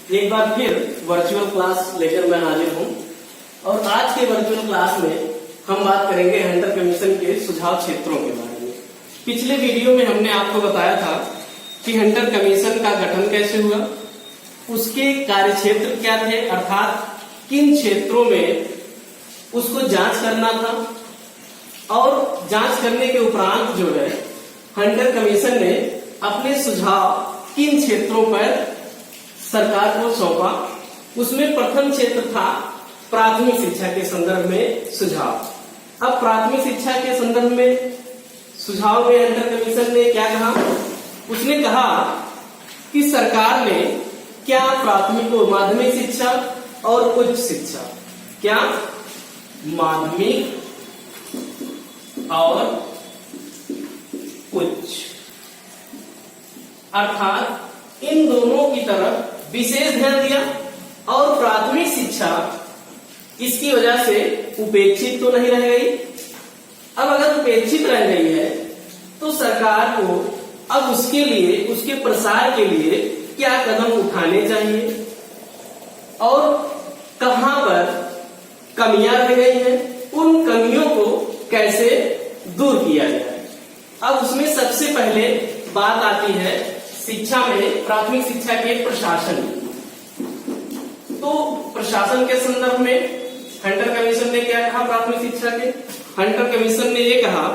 एक बार फिर virtual class लेकर मैं हाजिर हूँ और आज के वर्चुअल क्लास में हम बात करेंगे हंटर कमीशन के सुझाव क्षेत्रों के बारे में। पिछले वीडियो में हमने आपको बताया था कि हंटर कमीशन का गठन कैसे हुआ, उसके कार्यक्षेत्र क्या थे, अर्थात किन क्षेत्रों में उसको जांच करना था और जांच करने के उपरांत जो है हंटर कमीशन ने अपने सुझाव किन क्षेत्रों पर सरकार को सौंपा। उसमें प्रथम क्षेत्र था प्राथमिक शिक्षा के संदर्भ में सुझाव। अब प्राथमिक शिक्षा के संदर्भ में सुझाव में हंटर कमीशन ने क्या कहा, उसने कहा कि सरकार ने क्या प्राथमिक और माध्यमिक शिक्षा और उच्च शिक्षा, क्या माध्यमिक और उच्च, अर्थात इन दोनों की तरफ विशेष ध्यान दिया और प्राथमिक शिक्षा इसकी वजह से उपेक्षित तो नहीं रह गई। अब अगर उपेक्षित रह गई है तो सरकार को अब उसके लिए, उसके प्रसार के लिए क्या कदम उठाने चाहिए और कहां पर कमियां रह गई हैं, उन कमियों को कैसे दूर किया जाए। अब उसमें सबसे पहले बात आती है शिक्षा में प्राथमिक शिक्षा के प्रशासन। तो प्रशासन के संदर्भ में हंटर कमीशन ने क्या कहा प्राथमिक शिक्षा के, हंटर कमीशन ने ये कहा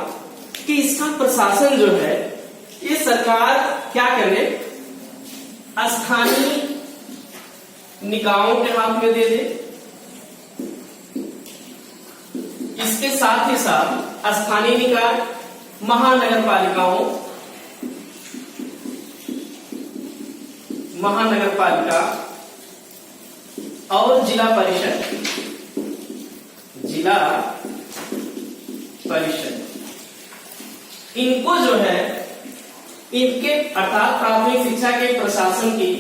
कि इसका प्रशासन जो है ये सरकार क्या करे, स्थानीय निकायों के हाथ में दे दे। इसके साथ ही साथ स्थानीय निकाय, महानगर पालिकाओं, महानगर पालिका और जिला परिषद, जिला परिषद, इनको जो है इनके अर्थात प्राथमिक शिक्षा के प्रशासन की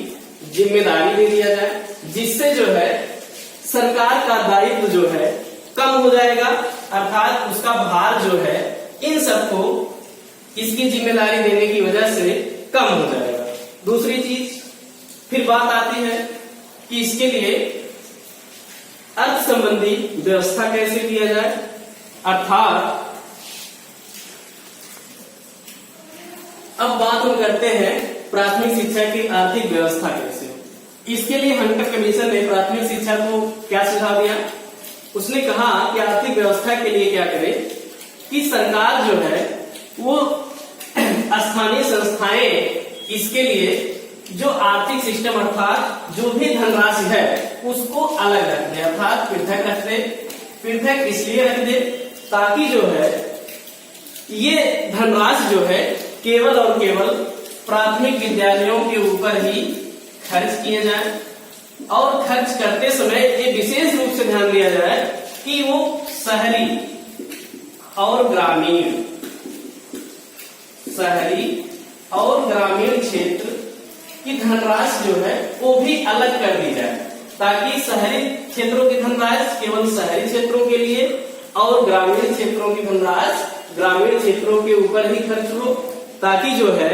जिम्मेदारी दे दिया जाए, जिससे जो है सरकार का दायित्व जो है कम हो जाएगा, अर्थात उसका भार जो है इन सबको इसकी जिम्मेदारी देने की वजह से कम हो जाएगा। दूसरी चीज फिर बात आती है कि इसके लिए अर्थ संबंधी व्यवस्था कैसे किया जाए, अर्थात अब बात हम करते हैं प्राथमिक शिक्षा की आर्थिक व्यवस्था कैसे हो। इसके लिए हंटर कमीशन ने प्राथमिक शिक्षा को क्या सुझाव दिया, उसने कहा कि आर्थिक व्यवस्था के लिए क्या करे कि सरकार जो है वो स्थानीय संस्थाएं इसके लिए जो आर्थिक सिस्टम अर्थात जो भी धनराशि है उसको अलग रख दे, अर्थात पृथक रख दे। पृथक इसलिए रख दे ताकि जो है ये धनराशि जो है केवल और केवल प्राथमिक विद्यालयों के ऊपर ही खर्च किए जाए और खर्च करते समय ये विशेष रूप से ध्यान दिया जाए कि वो शहरी और ग्रामीण, शहरी और ग्रामीण क्षेत्र की धनराशि जो है वो भी अलग कर दी जाए, ताकि शहरी क्षेत्रों की धनराशि केवल शहरी क्षेत्रों के लिए और ग्रामीण क्षेत्रों की धनराशि ग्रामीण क्षेत्रों के ऊपर ही खर्च हो, ताकि जो है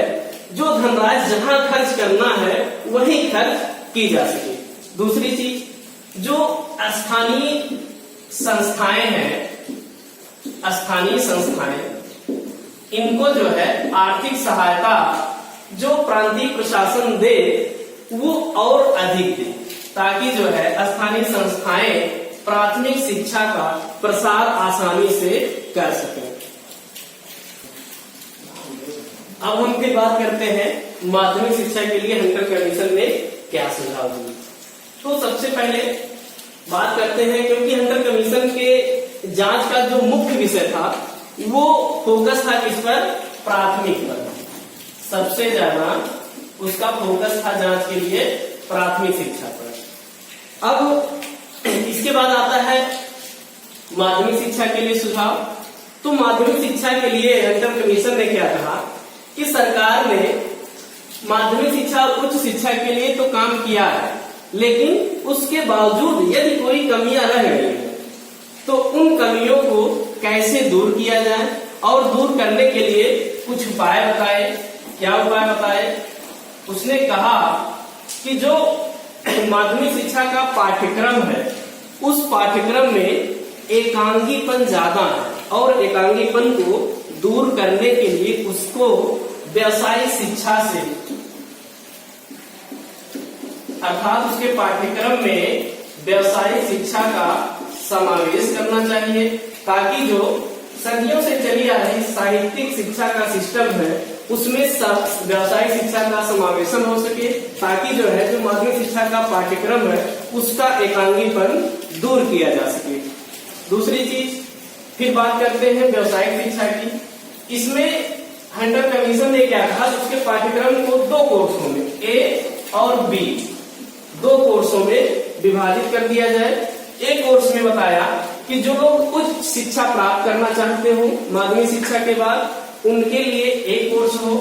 जो धनराशि जहां खर्च करना है वहीं खर्च की जा सके। दूसरी चीज जो स्थानीय संस्थाएं हैं, स्थानीय संस्थाएं इनको जो है आर्थिक सहायता जो प्रांतीय प्रशासन दे वो और अधिक दे, ताकि जो है स्थानीय संस्थाएं प्राथमिक शिक्षा का प्रसार आसानी से कर सकें। अब हम फिर बात करते हैं माध्यमिक शिक्षा के लिए हंटर कमीशन ने क्या सुझाव दिए। तो सबसे पहले बात करते हैं, क्योंकि हंटर कमीशन के जांच का जो मुख्य विषय था वो फोकस था किस पर, प्राथमिक पर। सबसे ज्यादा उसका फोकस था जांच के लिए प्राथमिक शिक्षा पर। अब इसके बाद आता है माध्यमिक शिक्षा के लिए सुझाव। तो माध्यमिक शिक्षा के लिए हंटर कमीशन ने क्या कहा कि सरकार ने माध्यमिक शिक्षा और उच्च शिक्षा के लिए तो काम किया है, लेकिन उसके बावजूद यदि कोई कमियां रह गई तो उन कमियों को कैसे दूर किया जाए और दूर करने के लिए कुछ उपाय बताए। क्या उपाय बताए, उसने कहा कि जो माध्यमिक शिक्षा का पाठ्यक्रम है उस पाठ्यक्रम में एकांगीपन ज्यादा है और एकांगीपन को दूर करने के लिए उसको व्यावसायिक शिक्षा से अर्थात उसके पाठ्यक्रम में व्यावसायिक शिक्षा का समावेश करना चाहिए ताकि जो सदियों से चली आ रही साहित्यिक शिक्षा का सिस्टम है उसमें व्यावसायिक शिक्षा का समावेशन हो सके ताकि जो है जो माध्यमिक शिक्षा का पाठ्यक्रम है उसका एकांगीपन दूर किया जा सके। दूसरी चीज फिर बात करते हैं व्यावसायिक शिक्षा की। इसमें हंटर कमीशन ने क्या कहा, उसके पाठ्यक्रम को दो कोर्सों में ए और बी दो कोर्सों में विभाजित कर दिया जाए। एक कोर्स में बताया कि जो लोग उच्च शिक्षा प्राप्त करना चाहते हो माध्यमिक शिक्षा के बाद उनके लिए एक कोर्स हो,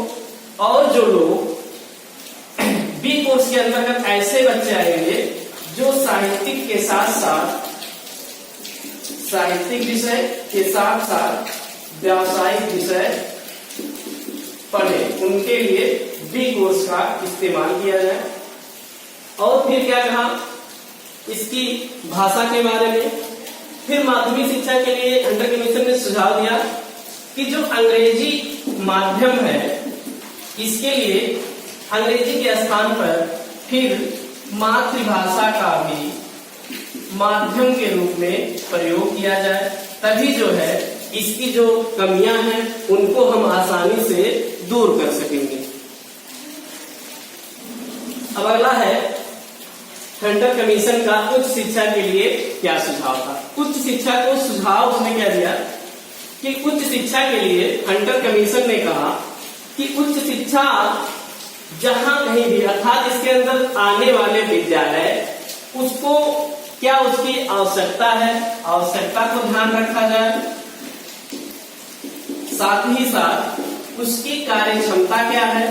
और जो लोग बी कोर्स के अंतर्गत ऐसे बच्चे आएंगे जो साहित्यिक के साथ साथ साहित्यिक विषय के साथ साथ व्यावसायिक विषय पढ़े, उनके लिए बी कोर्स का इस्तेमाल किया जाए। और फिर क्या कहा इसकी भाषा के बारे में। फिर माध्यमिक शिक्षा के लिए हंटर कमीशन ने सुझाव दिया कि जो अंग्रेजी माध्यम है इसके लिए अंग्रेजी के स्थान पर फिर मातृभाषा का भी माध्यम के रूप में प्रयोग किया जाए, तभी जो है इसकी जो कमियां हैं उनको हम आसानी से दूर कर सकेंगे। अब अगला है हंटर कमीशन का उच्च शिक्षा के लिए क्या सुझाव था। उच्च शिक्षा को सुझाव उसने क्या दिया कि उच्च शिक्षा के लिए हंटर कमीशन ने कहा कि उच्च शिक्षा जहां कहीं भी अर्थात इसके अंदर आने वाले विद्यालय उसको क्या उसकी आवश्यकता है, आवश्यकता को ध्यान रखा जाए, साथ ही साथ उसकी कार्य क्षमता क्या है,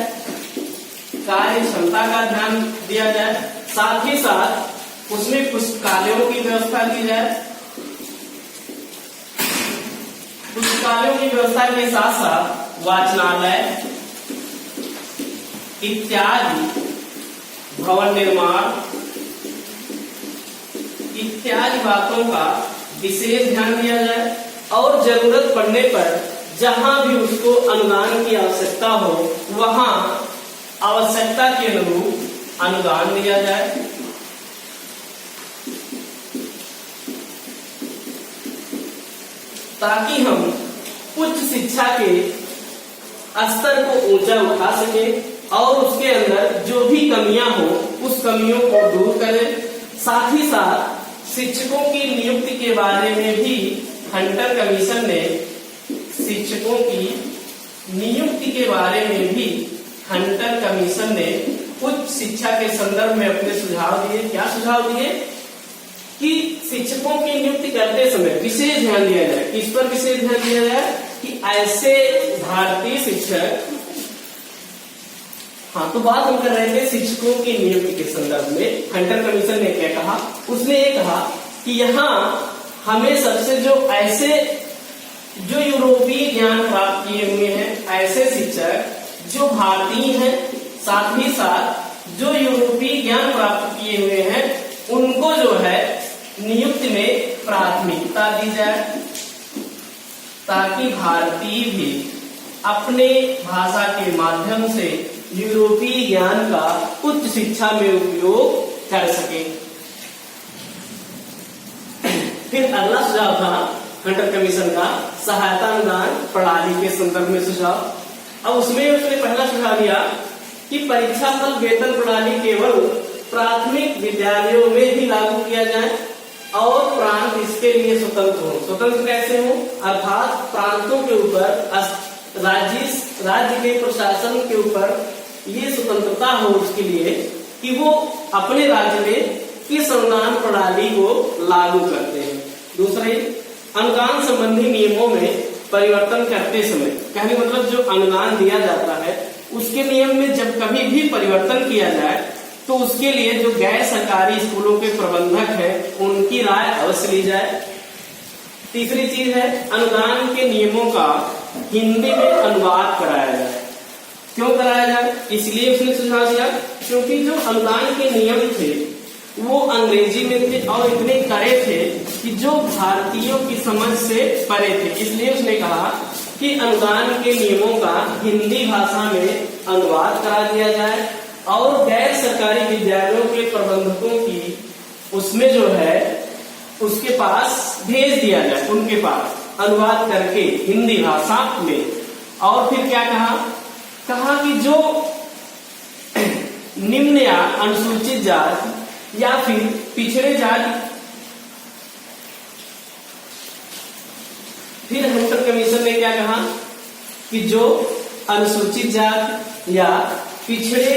कार्य क्षमता का ध्यान दिया जाए, साथ ही साथ उसमें पुस्तकालयों की व्यवस्था की जाए, पुस्तकालयों की व्यवस्था के साथ साथ वाचनालय इत्यादि भवन निर्माण इत्यादि बातों का विशेष ध्यान दिया जाए, और जरूरत पड़ने पर जहां भी उसको अनुदान की आवश्यकता हो वहां आवश्यकता के अनुरूप अनुदान दिया जाए। ताकि हम उच्च शिक्षा के स्तर को ऊंचा उठा सके और उसके अंदर जो भी कमियां हो उस कमियों को दूर करें। साथ ही साथ शिक्षकों की नियुक्ति के बारे में भी हंटर कमीशन ने शिक्षकों की नियुक्ति के बारे में भी हंटर कमीशन ने उच्च शिक्षा के संदर्भ में अपने सुझाव दिए। क्या सुझाव दिए कि शिक्षकों की नियुक्ति करते समय विशेष ध्यान दिया जाए। किस पर विशेष ध्यान दिया जाए कि ऐसे भारतीय शिक्षक, हाँ तो बात हम कर रहे थे शिक्षकों की नियुक्ति के संदर्भ में। हंटर कमीशन ने क्या कहा, उसने ये कहा कि यहाँ हमें सबसे जो ऐसे जो यूरोपीय ज्ञान प्राप्त किए हुए हैं ऐसे शिक्षक जो भारतीय हैं, साथ ही साथ जो यूरोपीय ज्ञान प्राप्त किए हुए हैं उनको जो है नियुक्ति में प्राथमिकता दी जाए, ताकि भारतीय भी अपने भाषा के माध्यम से यूरोपीय ज्ञान का उच्च शिक्षा में उपयोग कर सके। फिर अगला सुझाव था हंटर कमीशन का सहायता अनुदान प्रणाली के संदर्भ में सुझाव। अब उसमें उसने पहला सुझाव दिया कि परीक्षा फल वेतन प्रणाली केवल प्राथमिक विद्यालयों में ही लागू किया जाए और प्रांत इसके लिए स्वतंत्र हो। स्वतंत्र कैसे हो, अर्थात प्रांतों के ऊपर राज्य के प्रशासन के ऊपर ये स्वतंत्रता हो उसके लिए कि वो अपने राज्य में किस अनुदान प्रणाली को लागू करते हैं। दूसरे, अनुदान संबंधी नियमों में परिवर्तन करते समय, कहने मतलब जो अनुदान दिया जाता है उसके नियम में जब कभी भी परिवर्तन किया जाए तो उसके लिए जो गैर सरकारी स्कूलों के प्रबंधक हैं उनकी राय अवश्य ली जाए। तीसरी चीज है अनुदान के नियमों का हिंदी में अनुवाद कराया जाए। क्यों कराया जाए, इसलिए उसने सुझाव दिया क्योंकि जो अनुदान के नियम थे वो अंग्रेजी में थे और इतने कड़े थे कि जो भारतीयों की समझ से परे थे। इसलिए उसने कहा कि अनुदान के नियमों का हिंदी भाषा में अनुवाद करा दिया जाए और गैर सरकारी विद्यालयों के प्रबंधकों की उसमें जो है उसके पास भेज दिया जाए, उनके पास अनुवाद करके हिंदी भाषा में। और फिर क्या कहा कि जो निम्न या अनुसूचित जाति या फिर पिछड़े जाति, फिर हंटर कमीशन ने क्या कहा कि जो अनुसूचित जाति या पिछड़े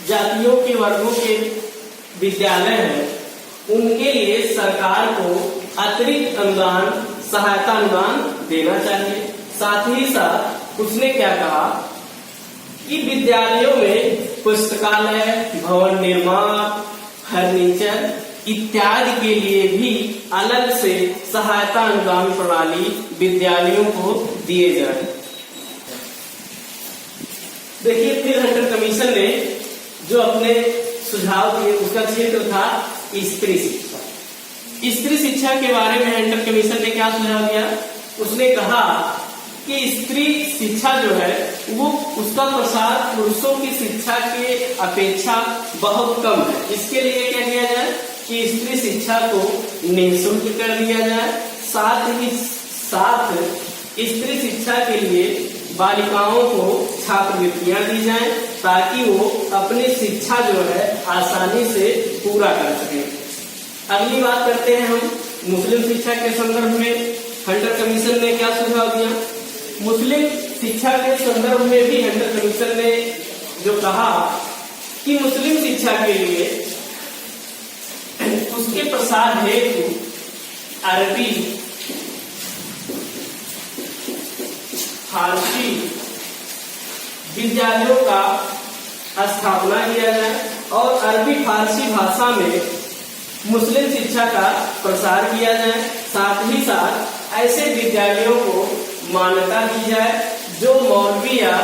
जातियों के वर्गों के विद्यालय हैं उनके लिए सरकार को अतिरिक्त अनुदान, सहायता अनुदान देना चाहिए। साथ ही साथ उसने क्या कहा कि विद्यालयों में पुस्तकालय, भवन निर्माण, फर्नीचर इत्यादि के लिए भी अलग से सहायता अनुदान प्रणाली विद्यालयों को दिए जाए। देखिए, फिर हंटर कमीशन ने जो अपने सुझाव दिए उसका क्षेत्र था स्त्री शिक्षा। स्त्री शिक्षा के बारे में हंटर कमीशन ने क्या सुझाव दिया? उसने कहा कि स्त्री शिक्षा जो है वो उसका प्रसार पुरुषों की शिक्षा के अपेक्षा बहुत कम है। इसके लिए क्या किया जाए कि स्त्री शिक्षा को निःशुल्क कर दिया जाए। साथ ही साथ स्त्री शिक्षा के लिए बालिकाओं को छात्रवृत्तियां दी जाएं ताकि वो अपनी शिक्षा जो है आसानी से पूरा कर सकें। अगली बात करते हैं हम मुस्लिम शिक्षा के संदर्भ में हंटर कमीशन ने क्या सुझाव दिया। मुस्लिम शिक्षा के संदर्भ में भी हंटर कमीशन ने जो कहा कि मुस्लिम शिक्षा के लिए उसके प्रसार हेतु अरबी, फारसी विद्यालयों का स्थापना किया जाए और अरबी फारसी भाषा में मुस्लिम शिक्षा का प्रसार किया जाए। साथ ही साथ ऐसे विद्यालयों को मान्यता दी जाए जो मौलवी या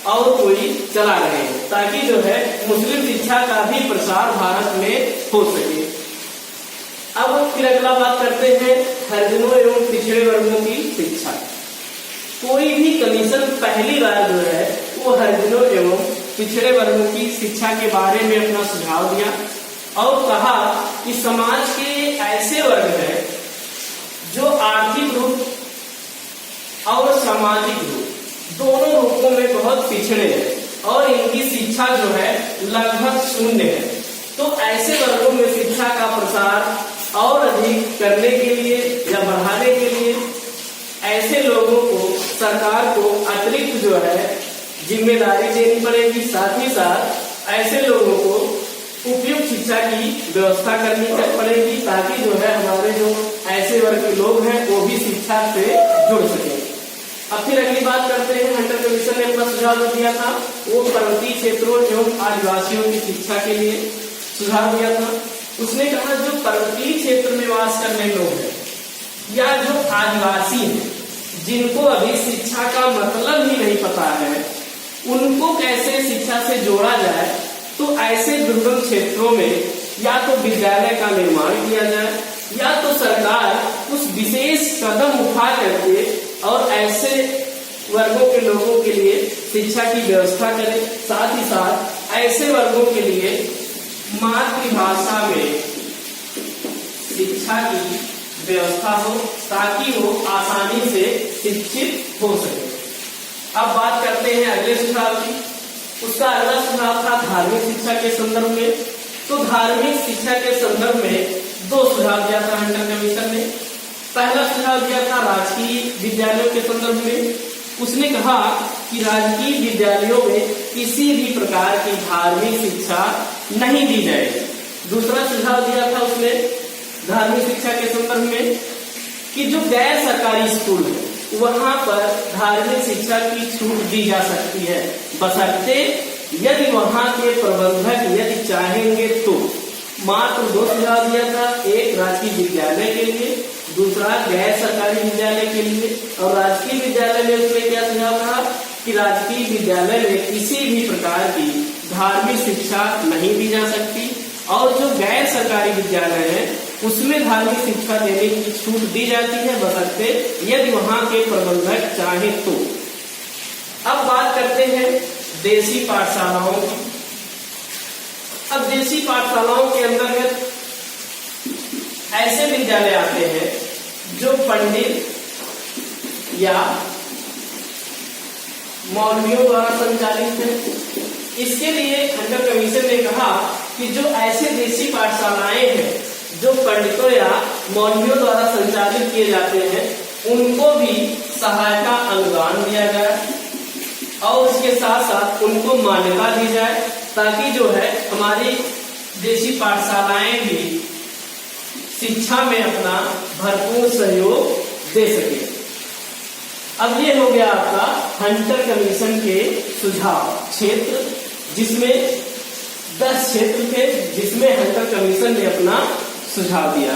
और कोई चला रहे हैं ताकि जो है मुस्लिम शिक्षा का भी प्रसार भारत में हो सके। अब फिर अगला बात करते हैं हरिजनों एवं पिछड़े वर्गों की शिक्षा। कोई भी कमीशन पहली बार जो है वो हरिजनों एवं पिछड़े वर्गों की शिक्षा के बारे में अपना सुझाव दिया और कहा कि समाज के ऐसे वर्ग हैं जो आर्थिक रूप और सामाजिक रूप दोनों रूपों में बहुत पिछड़े हैं और इनकी शिक्षा जो है लगभग शून्य है। तो ऐसे वर्गों में शिक्षा का प्रसार और अधिक करने के लिए या बढ़ाने के लिए ऐसे लोगों को सरकार को अतिरिक्त जो है जिम्मेदारी देनी पड़ेगी। साथ ही साथ ऐसे लोगों को उपयुक्त शिक्षा की व्यवस्था करनी पड़ेगी ताकि जो है हमारे जो ऐसे वर्ग के लोग हैं वो भी शिक्षा से जुड़ सके। अब फिर अगली बात करते हैं हंटर कमीशन ने अपना सुझाव जो दिया था वो पर्वतीय क्षेत्रों एवं आदिवासियों की शिक्षा के लिए सुझाव दिया था। उसने कहा जो पर्वतीय क्षेत्र में वास करने लोग हैं या जो आदिवासी हैं जिनको अभी शिक्षा का मतलब ही नहीं पता है उनको कैसे शिक्षा से जोड़ा जाए। तो ऐसे दुर्गम क्षेत्रों में या तो विद्यालय का निर्माण किया जाए या तो सरकार उस विशेष कदम उठा करके और ऐसे वर्गों के लोगों के लिए शिक्षा की व्यवस्था करे। साथ ही साथ ऐसे वर्गों के लिए मातृभाषा में शिक्षा की व्यवस्था हो ताकि वो आसानी से शिक्षित हो सके। अब बात करते हैं अगले सुझाव की। उसका अगला सुझाव था धार्मिक शिक्षा के संदर्भ में। तो धार्मिक शिक्षा के संदर्भ में दो सुझाव दिया था हंटर कमीशन ने। पहला सुझाव दिया था राजकीय विद्यालयों के संदर्भ में। उसने कहा कि राजकीय विद्यालयों में किसी भी प्रकार की धार्मिक शिक्षा नहीं दी जाएगी। दूसरा सुझाव दिया था उसने धार्मिक शिक्षा के संदर्भ में कि जो गैर सरकारी स्कूल है वहां पर धार्मिक शिक्षा की छूट दी जा सकती है बशर्ते यदि वहां के प्रबंधक यदि चाहेंगे तो। मात्र दो सुझाव दिया था, एक राजकीय विद्यालय के लिए, दूसरा गैर सरकारी विद्यालय के लिए। और राजकीय विद्यालय में उसने क्या सुझाव कहा कि राजकीय विद्यालय में किसी भी प्रकार की धार्मिक शिक्षा नहीं दी जा सकती और जो गैर सरकारी विद्यालय है उसमें धार्मिक शिक्षा देने की छूट दी जाती है, बशर्ते यदि वहां के प्रबंधक चाहे तो। अब बात करते हैं देसी पाठशालाओं की। अब देसी पाठशालाओं के अंतर्गत ऐसे विद्यालय आते हैं जो पंडित या मौलवियों द्वारा संचालित है। इसके लिए हंटर कमीशन ने कहा कि जो ऐसे देसी पाठशालाएं हैं जो पंडितों या मौलवियों द्वारा संचालित किए जाते हैं उनको भी सहायता अनुदान दिया जाए और इसके साथ साथ उनको मान्यता दी जाए, ताकि जो है हमारी देसी पाठशालाएं भी शिक्षा में अपना भरपूर सहयोग दे सके। अब ये हो गया आपका हंटर कमीशन के सुझाव क्षेत्र, जिसमें 10 क्षेत्र थे जिसमें हंटर कमीशन ने अपना सुझाव दिया।